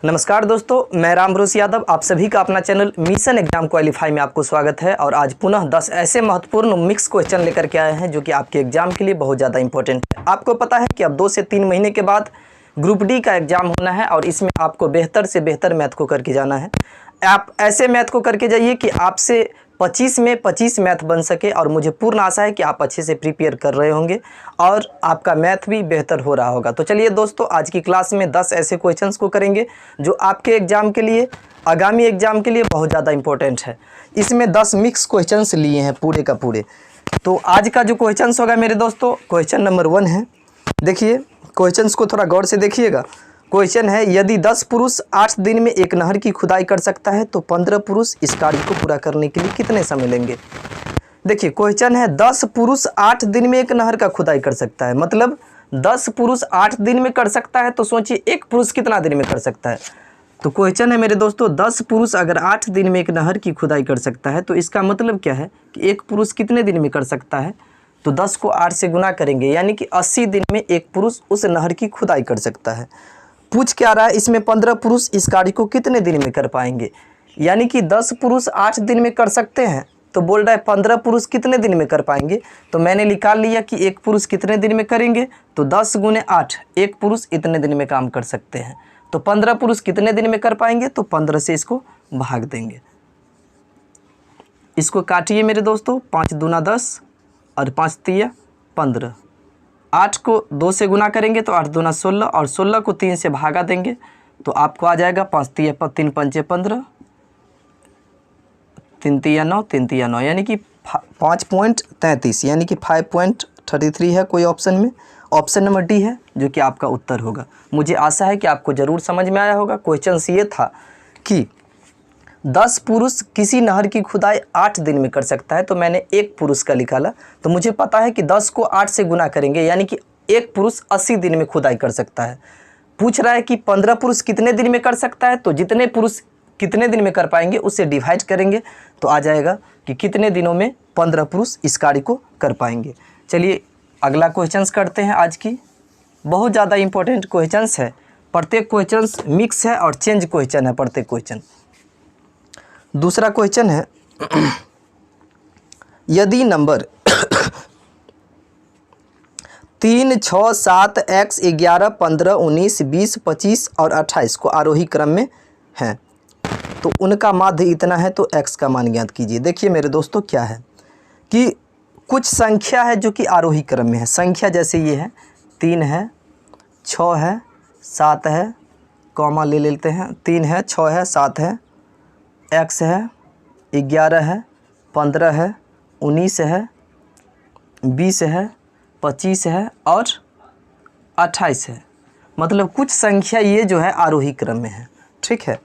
नमस्कार दोस्तों, मैं राम भरोसे यादव आप सभी का अपना चैनल मिशन एग्जाम क्वालिफाई में आपको स्वागत है। और आज पुनः 10 ऐसे महत्वपूर्ण मिक्स क्वेश्चन लेकर के आए हैं जो कि आपके एग्जाम के लिए बहुत ज़्यादा इंपॉर्टेंट है। आपको पता है कि अब 2 से 3 महीने के बाद ग्रुप डी का एग्ज़ाम होना है और इसमें आपको बेहतर से बेहतर मैथ को करके जाना है। आप ऐसे मैथ को करके जाइए कि आपसे 25 में 25 मैथ बन सके और मुझे पूर्ण आशा है कि आप अच्छे से प्रिपेयर कर रहे होंगे और आपका मैथ भी बेहतर हो रहा होगा। तो चलिए दोस्तों, आज की क्लास में 10 ऐसे क्वेश्चंस को करेंगे जो आपके एग्ज़ाम के लिए, आगामी एग्ज़ाम के लिए बहुत ज़्यादा इंपॉर्टेंट है। इसमें 10 मिक्स क्वेश्चंस लिए हैं पूरे का पूरे। तो आज का जो क्वेश्चंस होगा मेरे दोस्तों, क्वेश्चन नंबर 1 है। देखिए क्वेश्चंस को थोड़ा गौर से देखिएगा। क्वेश्चन है, यदि 10 पुरुष 8 दिन में एक नहर की खुदाई कर सकता है तो 15 पुरुष इस कार्य को पूरा करने के लिए कितने समय लेंगे। देखिए क्वेश्चन है, 10 पुरुष 8 दिन में एक नहर का खुदाई कर सकता है, मतलब 10 पुरुष 8 दिन में कर सकता है। तो सोचिए एक पुरुष कितना दिन में कर सकता है। तो क्वेश्चन है मेरे दोस्तों, 10 पुरुष अगर 8 दिन में एक नहर की खुदाई कर सकता है तो इसका मतलब क्या है कि एक पुरुष कितने दिन में कर सकता है। तो 10 को 8 से गुना करेंगे, यानी कि 80 दिन में एक पुरुष उस नहर की खुदाई कर सकता है। पूछ क्या रहा है इसमें, 15 पुरुष इस कार्य को कितने दिन में कर पाएंगे। यानी कि 10 पुरुष 8 दिन में कर सकते हैं, तो बोल रहा है 15 पुरुष कितने दिन में कर पाएंगे। तो मैंने निकाल लिया कि एक पुरुष कितने दिन में करेंगे, तो 10 गुने 8, एक पुरुष इतने दिन में काम कर सकते हैं। तो 15 पुरुष कितने दिन में कर पाएंगे, तो 15 से इसको भाग देंगे। इसको काटिए मेरे दोस्तों, 5 दूना 10 और 5 तिया 15। 8 को 2 से गुना करेंगे तो 8 दूना 16 और 16 को 3 से भागा देंगे तो आपको आ जाएगा 5 तिया 3 पंचे 15, 3 तिया 9, 3 तिया 9, यानी कि 5.33, यानी कि 5.33 है कोई ऑप्शन में। ऑप्शन नंबर डी है जो कि आपका उत्तर होगा। मुझे आशा है कि आपको ज़रूर समझ में आया होगा। क्वेश्चन ये था कि 10 पुरुष किसी नहर की खुदाई 8 दिन में कर सकता है, तो मैंने एक पुरुष का निकाला। तो मुझे पता है कि 10 को 8 से गुना करेंगे, यानी कि एक पुरुष 80 दिन में खुदाई कर सकता है। पूछ रहा है कि 15 पुरुष कितने दिन में कर सकता है, तो जितने पुरुष कितने दिन में कर पाएंगे उससे डिवाइड करेंगे तो आ जाएगा कि कितने दिनों में 15 पुरुष इस कार्य को कर पाएंगे। चलिए अगला क्वेश्चन करते हैं। आज की बहुत ज़्यादा इंपॉर्टेंट क्वेश्चन है। प्रत्येक क्वेश्चन मिक्स है और चेंज क्वेश्चन है प्रत्येक क्वेश्चन। दूसरा क्वेश्चन है, यदि नंबर 3, 6, 7, x, 11, 15, 19, 20, 25 और 28 को आरोही क्रम में हैं तो उनका माध्य इतना है, तो x का मान ज्ञात कीजिए। देखिए मेरे दोस्तों क्या है कि कुछ संख्या है जो कि आरोही क्रम में है। संख्या जैसे ये है, 3 है, 6 है, 7 है, कॉमा ले लेते हैं, 3 है, 6 है, 7 है, x है, 11 है, 15 है, 19 है, 20 है, 25 है और 28 है। मतलब कुछ संख्या ये जो है आरोही क्रम में है। ठीक है,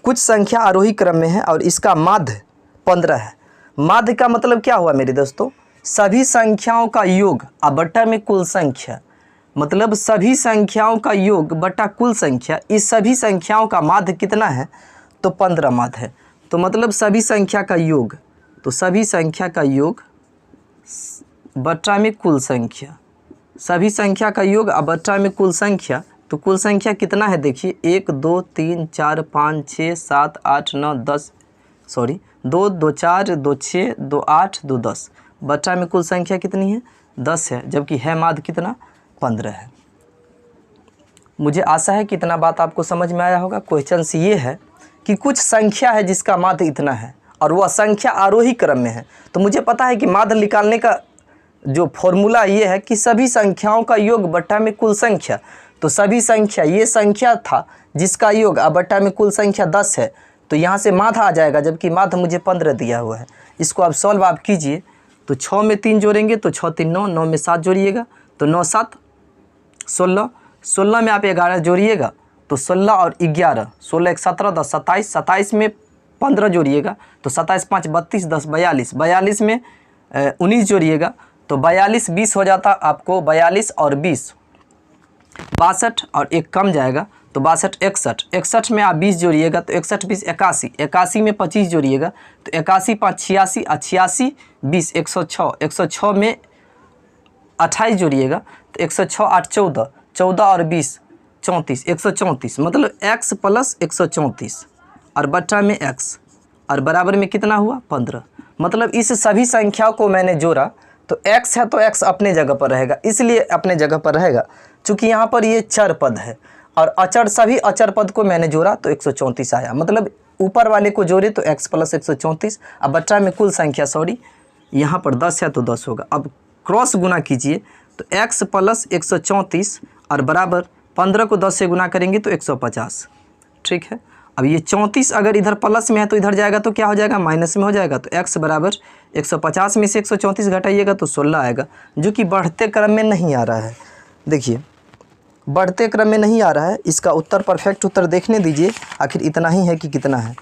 कुछ संख्या आरोही क्रम में है और इसका माध्य 15 है। माध्य का मतलब क्या हुआ मेरे दोस्तों, सभी संख्याओं का योग बट्टा में कुल संख्या, मतलब सभी संख्याओं का योग बट्टा कुल संख्या। इस सभी संख्याओं का माध्य कितना है, तो 15 माध्य है। तो मतलब सभी संख्या का योग, तो सभी संख्या का योग बट्टा में कुल संख्या, सभी संख्या का योग बट्टा में कुल संख्या। तो कुल संख्या कितना है देखिए, 1 2 3 4 5 6 7 8 9 10, सॉरी 2 2 4 2 6 2 8 2 10, बट्टा में कुल संख्या कितनी है, 10 है, जबकि है माध्य कितना, 15 है। मुझे आशा है कि इतना बात आपको समझ में आया होगा। क्वेश्चन ये है कि कुछ संख्या है जिसका माध्य इतना है और वह संख्या आरोही क्रम में है। तो मुझे पता है कि माध्य निकालने का जो फॉर्मूला ये है कि सभी संख्याओं का योग बट्टा में कुल संख्या। तो सभी संख्या, ये संख्या था जिसका योग बट्टा में कुल संख्या 10 है, तो यहाँ से माध्य आ जाएगा, जबकि माध्य मुझे 15 दिया हुआ है। इसको आप सॉल्व आप कीजिए तो 6 में 3 जोड़ेंगे तो 6 3 9, 9 में 7 जोड़िएगा तो 9 7 16, 16 में आप 11 जोड़िएगा तो 16 और 11, 16 1 17, 10 27, 27 में 15 जोड़िएगा तो 27 5 32, 10 42, 42 में 19 जोड़िएगा तो 42 20 हो जाता आपको, 42 और 20 62 और एक कम जाएगा तो 62 61, 61 में आप 20 जोड़िएगा तो 61 20 81, 81 में 25 जोड़िएगा तो 81 5 86 और 86 20 106, 106 में 28 जोड़िएगा तो 106 8 14, 14 और 20 34, 134 मतलब x प्लस 134 और बट्टा में x और बराबर में कितना हुआ 15। मतलब इस सभी संख्याओं को मैंने जोड़ा तो x है तो x अपने जगह पर रहेगा, इसलिए अपने जगह पर रहेगा चूँकि यहाँ पर ये चर पद है और अचर सभी अचर पद को मैंने जोड़ा तो 134 आया। मतलब ऊपर वाले को जोड़े तो x प्लस 134 अब बट्टा में कुल संख्या यहाँ पर 10 है तो 10 होगा। अब क्रॉस गुना कीजिए तो x प्लस 134 और बराबर 15 को 10 से गुना करेंगे तो 150। ठीक है, अब ये 34 अगर इधर प्लस में है तो इधर जाएगा तो क्या हो जाएगा माइनस में हो जाएगा। तो x बराबर 150 में से 134 घटाइएगा तो 16 आएगा, जो कि बढ़ते क्रम में नहीं आ रहा है। देखिए बढ़ते क्रम में नहीं आ रहा है, इसका उत्तर परफेक्ट उत्तर देखने दीजिए आखिर इतना ही है कि कितना है।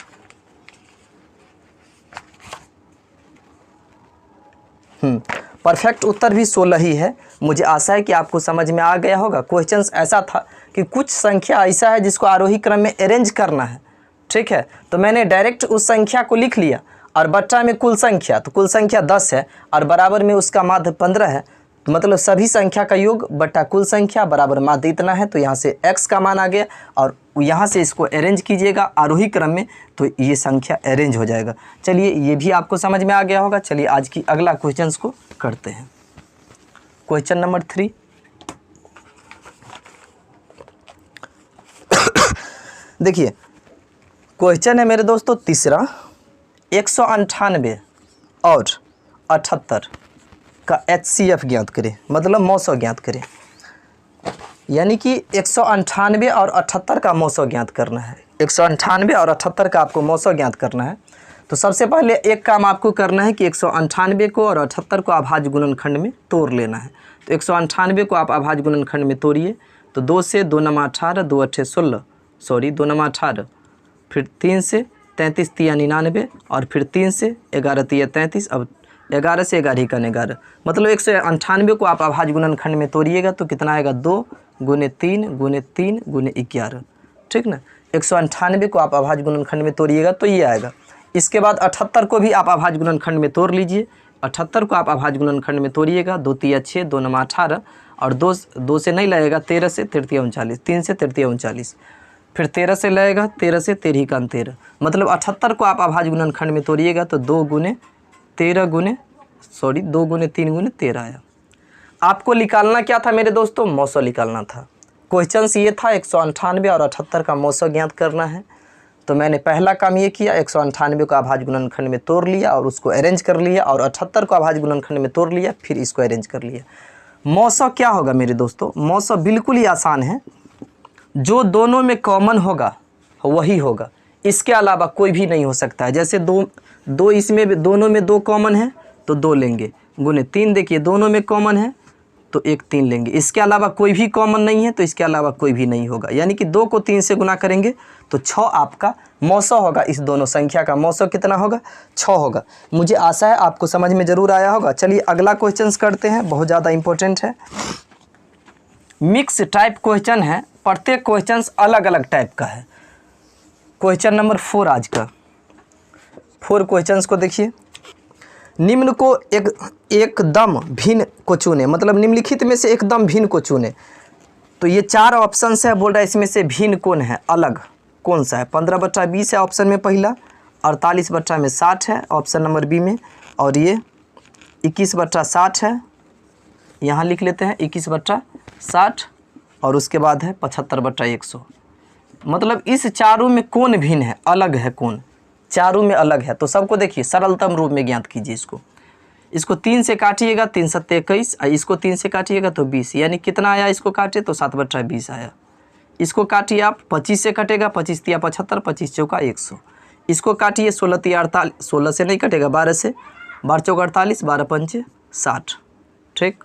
परफेक्ट उत्तर भी 16 ही है। मुझे आशा है कि आपको समझ में आ गया होगा। क्वेश्चन ऐसा था कि कुछ संख्या ऐसा है जिसको आरोही क्रम में अरेंज करना है। ठीक है, तो मैंने डायरेक्ट उस संख्या को लिख लिया और बट्टा में कुल संख्या, तो कुल संख्या 10 है और बराबर में उसका माध्य 15 है। तो मतलब सभी संख्या का योग बट्टा कुल संख्या बराबर माध्य इतना है। तो यहाँ से x का मान आ गया और यहाँ से इसको अरेंज कीजिएगा आरोही क्रम में तो ये संख्या अरेंज हो जाएगा। चलिए ये भी आपको समझ में आ गया होगा। चलिए आज की अगला क्वेश्चन को करते हैं। क्वेश्चन नंबर 3 देखिए क्वेश्चन है मेरे दोस्तों तीसरा, 198 और 78 का HCF ज्ञात करें, मतलब मौसो ज्ञात करें। यानी कि 198 और 78 का मौसो ज्ञात करना है। 198 और 78 का आपको मौसो ज्ञात करना है। तो सबसे पहले एक काम आपको करना है कि 198 को और 78 को अभाज्य गुणनखंड में तोड़ लेना है। तो 198 को आप अभाज्य गुणनखंड में तोड़िए तो 2 से 2 9 18, 2 8 16, सॉरी 2 9 18, फिर 3 से 33 तिया 99 और फिर 3 से 11 तिया 33। अब 11 से 11 का 11, मतलब 198 को आप अभाज्य गुणनखंड में तोड़िएगा तो कितना आएगा 2 गुने 3 गुने 3 गुने 11। ठीक ना, 198 को आप अभाज्य गुणनखंड में तोड़िएगा तो ये आएगा। इसके बाद 78 को भी आप अभाज्य गुणनखंड में तोड़ लीजिए। 78 को आप अभाज्य गुणनखंड में तोड़िएगा, 2 तिया 6, 2 9 18 और 2 से नहीं लगेगा, 13 से 13 39, 3 से 13 39, फिर 13 से लगेगा, 13 से 13 का 13, मतलब 78 को आप अभाज्य गुणनखंड में तोड़िएगा तो 2 गुने 13 गुने 2 गुने 3 गुने 13 आया। आपको निकालना क्या था मेरे दोस्तों, मौसो निकालना था। क्वेश्चन ये था 198 और 78 का मौसो ज्ञात करना है। तो मैंने पहला काम ये किया, 198 को अभाज्य गुणनखंड में तोड़ लिया और उसको अरेंज कर लिया और 78 को अभाज्य गुणनखंड में तोड़ लिया, फिर इसको अरेंज कर लिया। मौसो क्या होगा मेरे दोस्तों, मौसो बिल्कुल ही आसान है। जो दोनों में कॉमन होगा वही होगा, इसके अलावा कोई भी नहीं हो सकता है। जैसे दो इसमें दोनों में 2 कॉमन है तो 2 लेंगे, गुने 3 देखिए दोनों में कॉमन है तो 1 3 लेंगे। इसके अलावा कोई भी कॉमन नहीं है तो इसके अलावा कोई भी नहीं होगा। यानी कि 2 को 3 से गुना करेंगे तो 6 आपका मौसो होगा। इस दोनों संख्या का मौसो कितना होगा, 6 होगा। मुझे आशा है आपको समझ में ज़रूर आया होगा। चलिए अगला क्वेश्चन करते हैं, बहुत ज़्यादा इंपॉर्टेंट है। मिक्स टाइप क्वेश्चन है, प्रत्येक क्वेश्चन अलग अलग टाइप का है। क्वेश्चन नंबर 4 आज का 4 क्वेश्चंस को देखिए। निम्न को एकदम भिन्न को चुने, मतलब निम्नलिखित में से एकदम भिन्न को चुने। तो ये 4 ऑप्शन है, बोल रहा है इसमें से भिन्न कौन है, अलग कौन सा है। 15/20 है ऑप्शन में पहला, 48/60 है ऑप्शन नंबर बी में, और ये 21/60 है, यहाँ लिख लेते हैं 21/60, और उसके बाद है 75/100। मतलब इस चारों में कौन भिन्न है, अलग है कौन, चारों में अलग है। तो सबको देखिए सरलतम रूप में ज्ञात कीजिए। इसको 3 से काटिएगा 3 7 21, इसको 3 से काटिएगा तो 20, यानी कितना आया, इसको काटे तो 7/20 आया। इसको काटिए आप 25 से कटेगा, 25 तिया 75, 25 चौका 100। इसको काटिए 16 तिया 48, 16 से नहीं कटेगा, 12 से, 12 चौका 48, 12 पंचे 60। ठीक,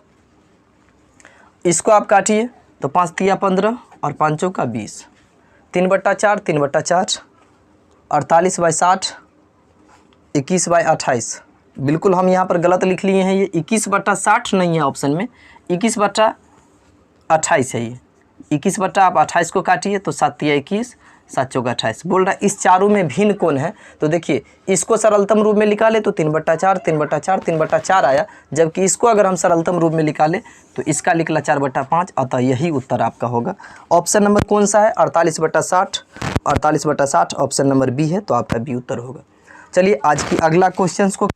इसको आप काटिए तो 5 तिया 15 और 5 चौका 20, 3/4, 3/4, 48/60, 21/28। बिल्कुल हम यहाँ पर गलत लिख लिए हैं, ये 21/60 नहीं है ऑप्शन में, 21/28 है ये। 21 बट्टा आप 28 को काटिए तो 7 तिया 21, 7 चौका 28। बोल रहा है इस चारों में भिन्न कौन है, तो देखिए इसको सरलतम रूप में निकाले तो 3/4 3/4 3/4 आया, जबकि इसको अगर हम सरलतम रूप में निकाले तो इसका निकला 4/5। अतः यही उत्तर आपका होगा। ऑप्शन नंबर कौन सा है, 48/60। 48/60 ऑप्शन नंबर बी है, तो आपका बी उत्तर होगा। चलिए आज की अगला क्वेश्चन को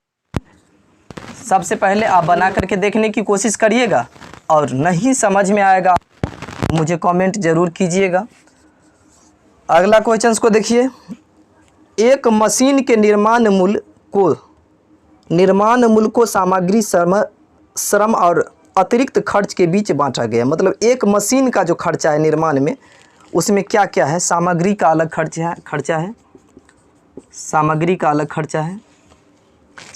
सबसे पहले आप बना करके देखने की कोशिश करिएगा, और नहीं समझ में आएगा मुझे कमेंट जरूर कीजिएगा। अगला क्वेश्चन को देखिए, एक मशीन के निर्माण मूल्य को सामग्री, श्रम और अतिरिक्त खर्च के बीच बांटा गया। मतलब एक मशीन का जो खर्चा है निर्माण में, उसमें क्या क्या है, सामग्री का अलग खर्चा है, सामग्री का अलग खर्चा है,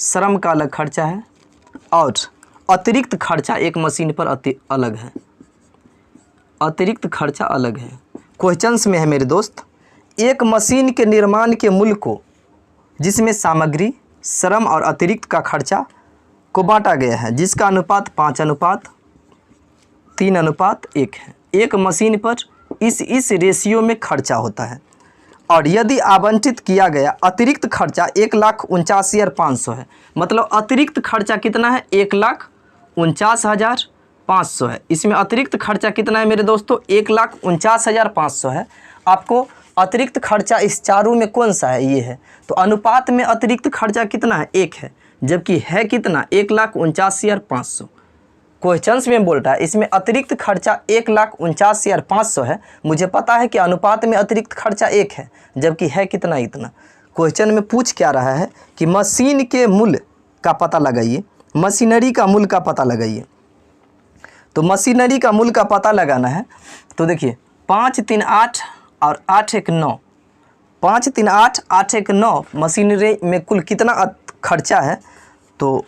श्रम का अलग खर्चा है, और अतिरिक्त खर्चा एक मशीन पर अलग है, अतिरिक्त खर्चा अलग है। क्वेश्चंस में है मेरे दोस्त, एक मशीन के निर्माण के मूल्य को, जिसमें सामग्री, श्रम और अतिरिक्त का खर्चा को बांटा गया है, जिसका अनुपात 5:3:1 है। एक मशीन पर इस रेशियो में खर्चा होता है, और यदि आवंटित किया गया अतिरिक्त खर्चा 1,49,500 है। मतलब अतिरिक्त खर्चा कितना है, 1,49,500 है। इसमें अतिरिक्त खर्चा कितना है मेरे दोस्तों, 1,49,500 है। आपको अतिरिक्त खर्चा इस चारों में कौन सा है, ये है। तो अनुपात में अतिरिक्त खर्चा कितना है, 1 है, जबकि है कितना, 1,49,500। क्वेश्चंस में बोल रहा है इसमें अतिरिक्त खर्चा 1,49,500 है। मुझे पता है कि अनुपात में अतिरिक्त खर्चा 1 है, जबकि है कितना, इतना। क्वेश्चन में पूछ क्या रहा है कि मशीन के मूल्य का पता लगाइए, मशीनरी का मूल्य का पता लगाइए। तो मशीनरी का मूल्य का पता लगाना है, तो देखिए 5 3 8 और 8 1 9, 5 3 8 8 1 9 मशीनरी में कुल कितना खर्चा है। तो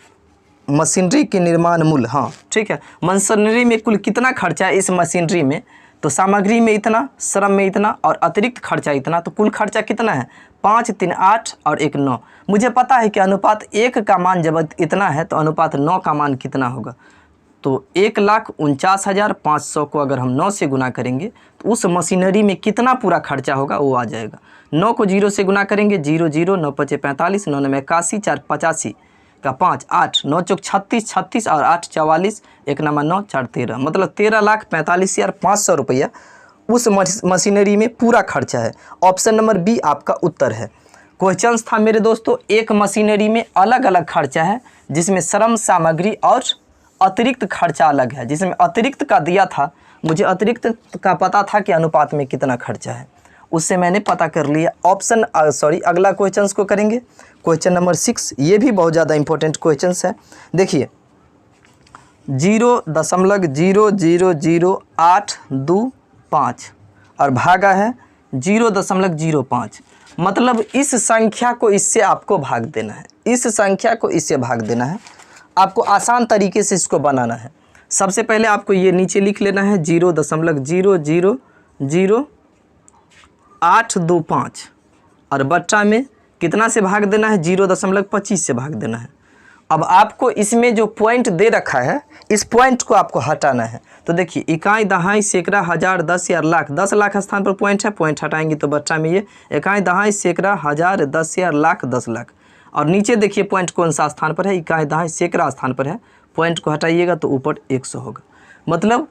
मशीनरी के निर्माण मूल्य, हाँ ठीक है, मशीनरी में कुल कितना खर्चा है इस मशीनरी में, तो सामग्री में इतना, श्रम में इतना और अतिरिक्त खर्चा इतना। तो कुल खर्चा कितना है, 5 3 8 और 1 9। मुझे पता है कि अनुपात 1 का मान जब इतना है तो अनुपात 9 का मान कितना होगा। तो 1,49,500 को अगर हम 9 से गुना करेंगे तो उस मशीनरी में कितना पूरा खर्चा होगा वो आ जाएगा। 9 को 0 से गुना करेंगे, 0 0 9 5 45 9 9 81 4 85 का 5 8 9 चौक 36 36 और 8 44 1 9 9 4 13। मतलब 13,45,500 रुपया उस मशीनरी में पूरा खर्चा है। ऑप्शन नंबर बी आपका उत्तर है। क्वेश्चन था मेरे दोस्तों, एक मशीनरी में अलग अलग खर्चा है, जिसमें श्रम, सामग्री और अतिरिक्त खर्चा अलग है। जिसमें अतिरिक्त का दिया था, मुझे अतिरिक्त का पता था कि अनुपात में कितना खर्चा है, उससे मैंने पता कर लिया। अगला क्वेश्चन को करेंगे, क्वेश्चन नंबर 6। ये भी बहुत ज़्यादा इंपॉर्टेंट क्वेश्चन है। देखिए 0.0000825 और भागा है 0.05। मतलब इस संख्या को इससे आपको भाग देना है, इस संख्या को इससे भाग देना है। आपको आसान तरीके से इसको बनाना है। सबसे पहले आपको ये नीचे लिख लेना है 0.0000825 और बट्टा में कितना से भाग देना है, 0.25 से भाग देना है। अब आपको इसमें जो पॉइंट दे रखा है, इस पॉइंट को आपको हटाना है। तो देखिए इकाई, दहाई, सैकड़ा, हजार, 10 या लाख, 10 लाख स्थान पर पॉइंट है, पॉइंट हटाएंगे तो बट्टा में ये इकाई, दहाई, सैकड़ा, हजार, 10 या लाख, 10 लाख। और नीचे देखिए पॉइंट कौन सा स्थान पर है, इकाई, दहाई, सैकड़ा स्थान पर है। पॉइंट को हटाइएगा तो ऊपर 100 होगा। मतलब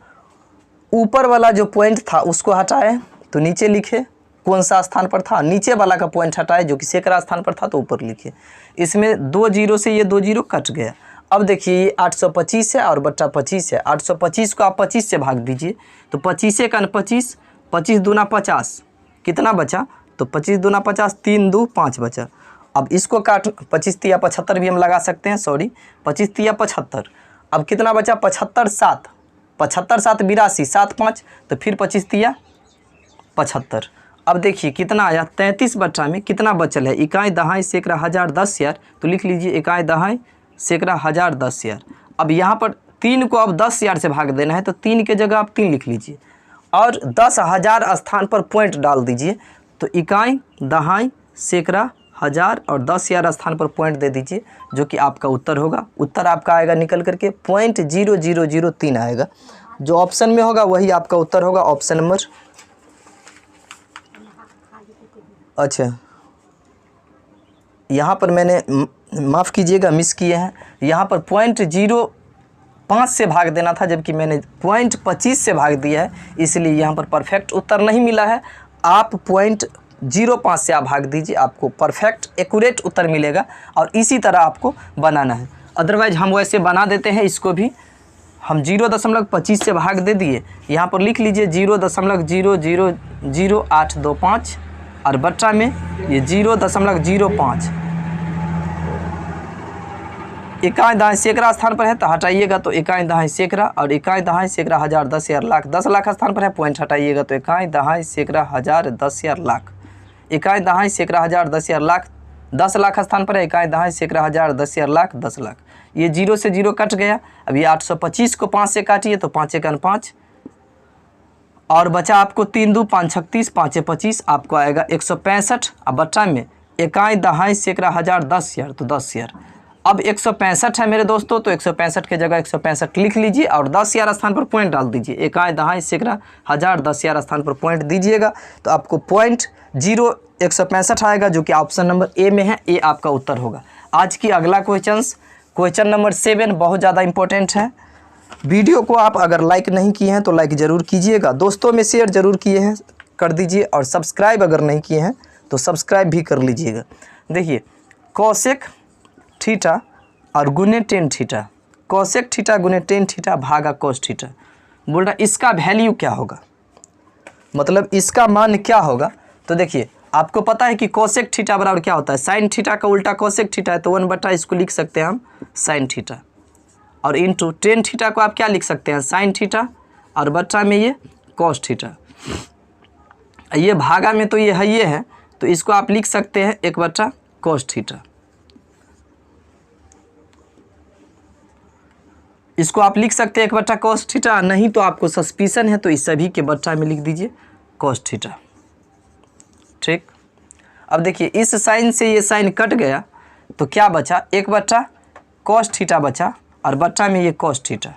ऊपर वाला जो पॉइंट था उसको हटाए तो नीचे लिखे कौन सा स्थान पर था, नीचे वाला का पॉइंट हटाए जो कि सैकड़ा स्थान पर था तो ऊपर लिखे। इसमें 2 0 से ये 2 0 कट गया। अब देखिए ये 825 है और बट्टा 25 है। 825 को आप 25 से भाग दीजिए तो 25 का 25, 25 दूना 50, कितना बचा, तो 25 दूना 50, 3 2 5 बचा। अब इसको काट, 25 तिया 75 भी हम लगा सकते हैं, 25 तिया 75। अब कितना बचा, 75 7, 75 7 82, 7 5, तो फिर 25 तिया 75। अब देखिए कितना आया, 33 बट्टा में कितना बचल है, इकाई, दहाई, सैकड़ा, हजार, 10 यार। तो लिख लीजिए इकाई, दहाई, सैकड़ा, हजार, 10 यार। अब यहाँ पर 3 को अब 10 यार से भाग देना है तो 3 के जगह आप 3 लिख लीजिए और 10,000 स्थान पर पॉइंट डाल दीजिए। तो इकाई, दहाई, सैकड़ा, हजार और 10 यार स्थान पर पॉइंट दे दीजिए, जो कि आपका उत्तर होगा। उत्तर आपका आएगा निकल करके 0.0003 आएगा। जो ऑप्शन में होगा वही आपका उत्तर होगा। ऑप्शन नंबर अच्छा, यहाँ पर मैंने माफ़ कीजिएगा मिस किए हैं। यहाँ पर 0.05 से भाग देना था, जबकि मैंने 0.25 से भाग दिया है, इसलिए यहाँ पर परफेक्ट उत्तर नहीं मिला है। आप 0.05 से आप भाग दीजिए, आपको परफेक्ट एक्यूरेट उत्तर मिलेगा और इसी तरह आपको बनाना है। अदरवाइज़ हम वैसे बना देते हैं, इसको भी हम 0.25 से भाग दे दिए। यहाँ पर लिख लीजिए 0.0000825 और बट्टा में ये 0.05। इकाई दहाई सैकड़ा स्थान पर है तो हटाइएगा तो इकाई दहाई सैकड़ा, और इकाई दहाई सैकड़ा हज़ार, 10,000, लाख, 10 लाख स्थान पर है, पॉइंट हटाइएगा तो इकाई दहाई सैकड़ा हज़ार, 10,000, लाख। इकाई दहाई सैकड़ा हज़ार, 10,000, लाख, 10 लाख स्थान पर है, इकाई दहाई सैकड़ा हज़ार, 10,000, लाख, 10 लाख। ये 0 से 0 कट गया। अब ये 825 को 5 से काटिए तो 5 एकन 5 और बचा आपको 3 2 5 36, 5 25 आपको आएगा 165। अब बट्टा में इकाई दहाई सैकड़ा हज़ार, 10,000 तो 10,000। अब 165 है मेरे दोस्तों, तो 165 की जगह 165 लिख लीजिए और 10,000 स्थान पर पॉइंट डाल दीजिए। इकाई दहाई सैकड़ा हज़ार, 10,000 स्थान पर पॉइंट दीजिएगा तो आपको 0.165 आएगा, जो कि ऑप्शन नंबर ए में है। ए आपका उत्तर होगा। आज की अगला क्वेश्चन नंबर 7 बहुत ज़्यादा इंपॉर्टेंट है। वीडियो को आप अगर लाइक नहीं किए हैं तो लाइक ज़रूर कीजिएगा, दोस्तों में शेयर ज़रूर किए हैं कर दीजिए, और सब्सक्राइब अगर नहीं किए हैं तो सब्सक्राइब भी कर लीजिएगा। देखिए, कोसेक थीटा और गुने टेन थीटा, कोसेक थीटा गुने टेन थीटा भागा कोस थीटा, बोल रहा इसका वैल्यू क्या होगा, मतलब इसका मान क्या होगा। तो देखिए, आपको पता है कि कोसेक थीटा बराबर क्या होता है, साइन थीटा का उल्टा कोसेक थीटा है, तो 1/, इसको लिख सकते हैं हम साइन थीटा, और इंटू टेन थीटा को आप क्या लिख सकते हैं, साइन थीटा, और बट्टा में ये कोस थीटा। ये भागा में तो ये है, तो इसको आप लिख सकते हैं 1/, कोस थीटा। इसको आप लिख सकते हैं 1/, कोस थीटा, नहीं तो आपको सस्पिशन है तो इस सभी के बट्टा में लिख दीजिए कोस थीटा। ठीक। अब देखिए, इस साइन से ये साइन कट गया तो क्या बचा, 1/, कोस थीटा बचा, और बट्टा में ये कोस थीटा।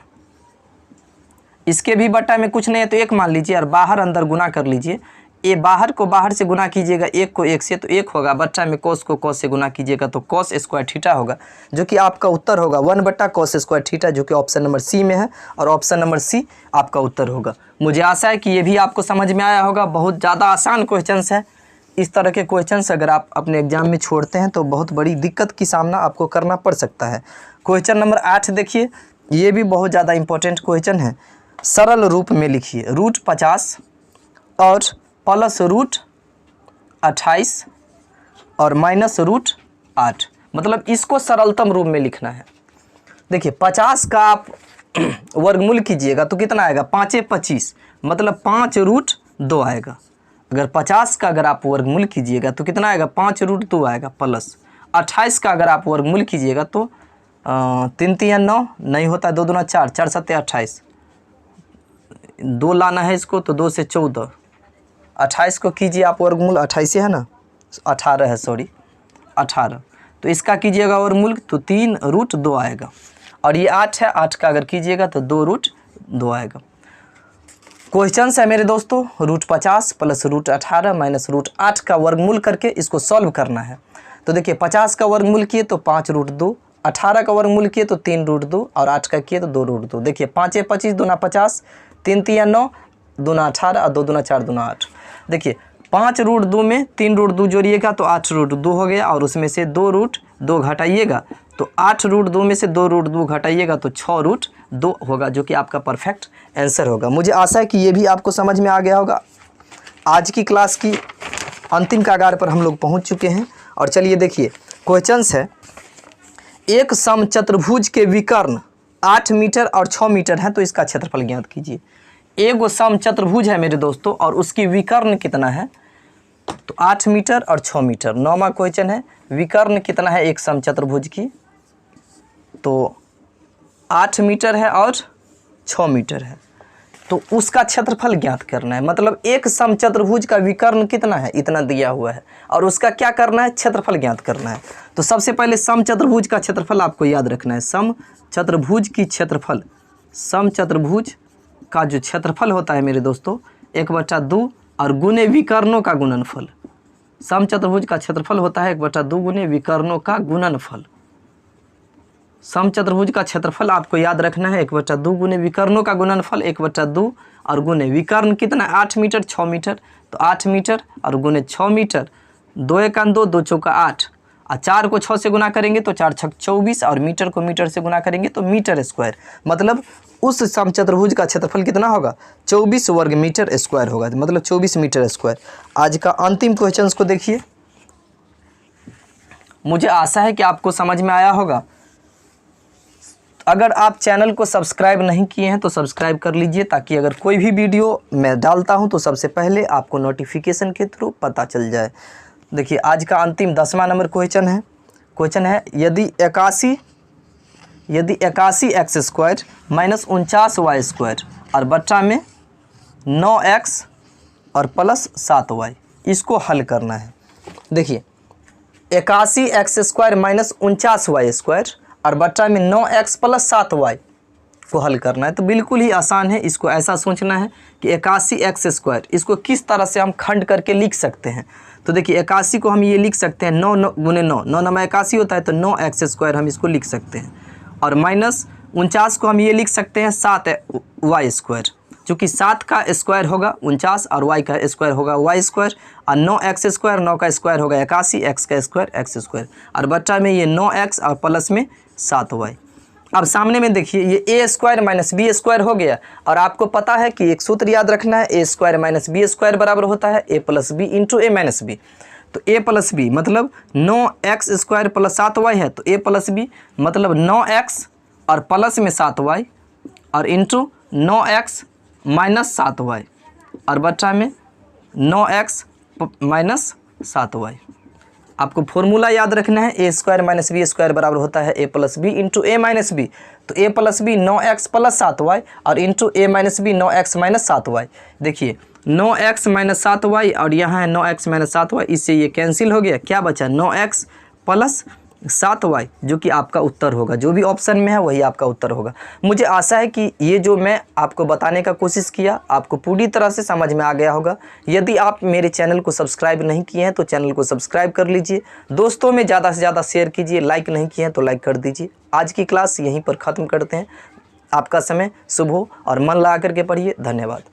इसके भी बट्टा में कुछ नहीं है तो 1 मान लीजिए, और बाहर अंदर गुना कर लीजिए। ये बाहर को बाहर से गुना कीजिएगा, 1 को 1 से तो 1 होगा, बट्टा में कोस को कोस से गुना कीजिएगा तो कोस स्क्वायर थीटा होगा, जो कि आपका उत्तर होगा 1/, कोस स्क्वायर थीटा, जो कि ऑप्शन नंबर सी में है, और ऑप्शन नंबर सी आपका उत्तर होगा। मुझे आशा है कि ये भी आपको समझ में आया होगा। बहुत ज़्यादा आसान क्वेश्चंस है। इस तरह के क्वेश्चंस अगर आप अपने एग्जाम में छोड़ते हैं तो बहुत बड़ी दिक्कत की सामना आपको करना पड़ सकता है। क्वेश्चन नंबर 8 देखिए, ये भी बहुत ज़्यादा इंपॉर्टेंट क्वेश्चन है। सरल रूप में लिखिए, √50 और प्लस √28 और माइनस √8, मतलब इसको सरलतम रूप में लिखना है। देखिए, 50 का आप वर्गमूल कीजिएगा तो कितना आएगा, 5 25, मतलब 5√2 आएगा। अगर 50 का अगर आप वर्गमूल कीजिएगा तो कितना आएगा, 5√2 आएगा, प्लस 28 का अगर आप वर्गमूल कीजिएगा तो 3 3 9 नहीं होता, 2 दूना 4, 4 7 28, 2 लाना है इसको तो 2 से 14, 28 को कीजिए आप वर्गमूल, 28 है ना, 18 है, सॉरी 18, तो इसका कीजिएगा वर्गमूल तो 3√2 आएगा। और ये 8 है, 8 का अगर कीजिएगा तो 2√2 आएगा। क्वेश्चन है मेरे दोस्तों, √50 प्लस √18 माइनस √8 का वर्गमूल करके इसको सॉल्व करना है। तो देखिए, 50 का वर्गमूल किए तो 5√2, 18 का वर्गमूल किए तो 3√2 और 8 का किए तो 2√2। देखिए, 5 25, 2 50, 3 3 9, 2 18 और 2 दूना 4, 2 8। देखिए, 5√2 में 3√2 जोड़िएगा तो 8√2 हो गया, और उसमें से 2√2 घटाइएगा तो 8√2 में से 2√2 घटाइएगा तो 6√2 होगा, जो कि आपका परफेक्ट आंसर होगा। मुझे आशा है कि ये भी आपको समझ में आ गया होगा। आज की क्लास की अंतिम कगार पर हम लोग पहुंच चुके हैं। और चलिए देखिए, क्वेश्चंस है, एक समचतुर्भुज के विकर्ण 8 मीटर और 6 मीटर है, तो इसका क्षेत्रफल ज्ञात कीजिए। एक समचतुर्भुज है मेरे दोस्तों और उसकी विकर्ण कितना है, तो 8 मीटर और 6 मीटर। 9वां क्वेश्चन है, विकर्ण कितना है एक समचतुर्भुज की, तो 8 मीटर है और 6 मीटर है, तो उसका क्षेत्रफल ज्ञात करना है। मतलब एक समचतुर्भुज का विकर्ण कितना है, इतना दिया हुआ है, और उसका क्या करना है, क्षेत्रफल ज्ञात करना है। तो सबसे पहले समचतुर्भुज का क्षेत्रफल आपको याद रखना है। समचतुर्भुज की क्षेत्रफल, समचतुर्भुज का जो क्षेत्रफल होता है मेरे दोस्तों 1/2 और गुने विकर्णों का गुणनफल, समचतुर्भुज का क्षेत्रफल होता है 1/2 गुने विकर्णों का गुणनफल। समचतुर्भुज का क्षेत्रफल आपको याद रखना है 1/2 गुने विकर्णों का गुणनफल 1/2 और गुने विकर्ण कितना 8 मीटर 6 मीटर, तो 8 मीटर और गुने 6 मीटर, 2 × 2 2 × 8 और 4 को 6 से गुना करेंगे तो 4 × 6 24 और मीटर को मीटर से गुना करेंगे तो मीटर स्क्वायर। मतलब उस समचतुर्भुज का क्षेत्रफल कितना होगा 24 वर्ग मीटर स्क्वायर होगा, मतलब 24 मीटर स्क्वायर। आज का अंतिम क्वेश्चन को देखिए, मुझे आशा है कि आपको समझ में आया होगा। अगर आप चैनल को सब्सक्राइब नहीं किए हैं तो सब्सक्राइब कर लीजिए, ताकि अगर कोई भी वीडियो मैं डालता हूं तो सबसे पहले आपको नोटिफिकेशन के थ्रू पता चल जाए। देखिए आज का अंतिम 10वां नंबर क्वेश्चन है यदि 81 x square minus 49 y square और बट्टा में 9x और प्लस 7y, इसको हल करना है। देखिए 81 x square minus 49 y square और बट्टा में 9x प्लस 7y को हल करना है। तो बिल्कुल ही आसान है। इसको ऐसा सोचना है कि 81 एक्स स्क्वायर, इसको किस तरह से हम खंड करके लिख सकते हैं। तो देखिए 81 को हम ये लिख सकते हैं 9 गुने 9, 9 9 81 होता है, तो 9x स्क्वायर हम इसको लिख सकते हैं। और माइनस 49 को हम ये लिख सकते हैं 7y स्क्वायर, चूँकि 7 का स्क्वायर होगा 49 और y का स्क्वायर होगा y स्क्वायर, और 9x स्क्वायर 9 का स्क्वायर होगा 81, x का स्क्वायर x स्क्वायर, और बच्चा में ये 9x और प्लस में 7y। अब सामने में देखिए ये a square minus B square हो गया, और आपको पता है कि एक सूत्र याद रखना है, a square minus B square बराबर होता है a plus B into A minus B. तो a प्लस बी मतलब 9x स्क्वायर प्लस 7y है, तो a प्लस बी मतलब 9x और प्लस में 7y और इंटू 9x माइनस 7y और बच्चा में 9x माइनस 7y। आपको फॉर्मूला याद रखना है, a square minus B square बराबर होता है a plus B into A minus B. तो a plus B 9x plus 7y और into A minus B 9x minus 7y। देखिए 9x माइनस 7y और यहाँ है 9x माइनस 7y, इससे ये कैंसिल हो गया, क्या बचा 9x प्लस 7y, जो कि आपका उत्तर होगा। जो भी ऑप्शन में है वही आपका उत्तर होगा। मुझे आशा है कि ये जो मैं आपको बताने का कोशिश किया आपको पूरी तरह से समझ में आ गया होगा। यदि आप मेरे चैनल को सब्सक्राइब नहीं किए हैं तो चैनल को सब्सक्राइब कर लीजिए, दोस्तों में ज़्यादा से ज़्यादा शेयर कीजिए, लाइक नहीं किए हैं तो लाइक कर दीजिए। आज की क्लास यहीं पर ख़त्म करते हैं। आपका समय शुभ हो और मन लगा करके पढ़िए। धन्यवाद।